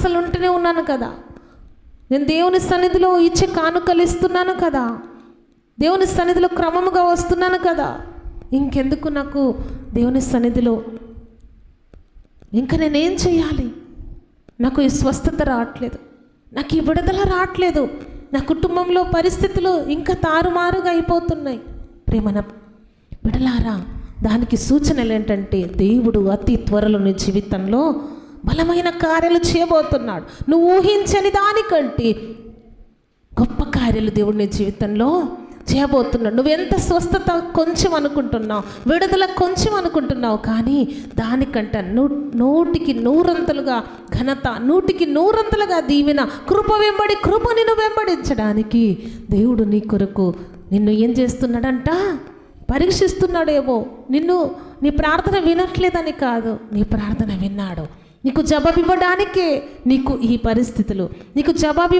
కానుకలు ఉంటూనే ఉన్నాను కదా, నేను దేవుని సన్నిధిలో ఇచ్చే కానుకలు ఇస్తున్నాను కదా, దేవుని సన్నిధిలో క్రమముగా వస్తున్నాను కదా, ఇంకెందుకు నాకు దేవుని సన్నిధిలో ఇంకా నేనేం చేయాలి? నాకు ఈ స్వస్థత రావట్లేదు, నాకు ఈ విడుదల రావట్లేదు, నా కుటుంబంలో పరిస్థితులు ఇంకా తారుమారుగా అయిపోతున్నాయి. ప్రేమన బిడలారా, దానికి సూచనలు ఏంటంటే దేవుడు అతి త్వరలో నీ జీవితంలో బలమైన కార్యాలు చేయబోతున్నాడు. నువ్వు ఊహించని దానికంటే గొప్ప కార్యాలు దేవుడు నీ జీవితంలో చేయబోతున్నాడు. నువ్వెంత స్వస్థత కొంచెం అనుకుంటున్నావు, విడుదల కొంచెం అనుకుంటున్నావు, కానీ దానికంటే 100కి 100 ఘనత, 100కి 100 దీవెన, కృప వెంబడి కృప నిన్ను వెంబడించడానికి దేవుడు నీ కొరకు నిన్ను ఏం చేస్తున్నాడంట? పరీక్షిస్తున్నాడేమో. నీ ప్రార్థన వినట్లేదని కాదు, నీ ప్రార్థన విన్నాడు. నీకు జవాబు ఇవ్వడానికే నీకు ఈ పరిస్థితులు, నీకు జవాబు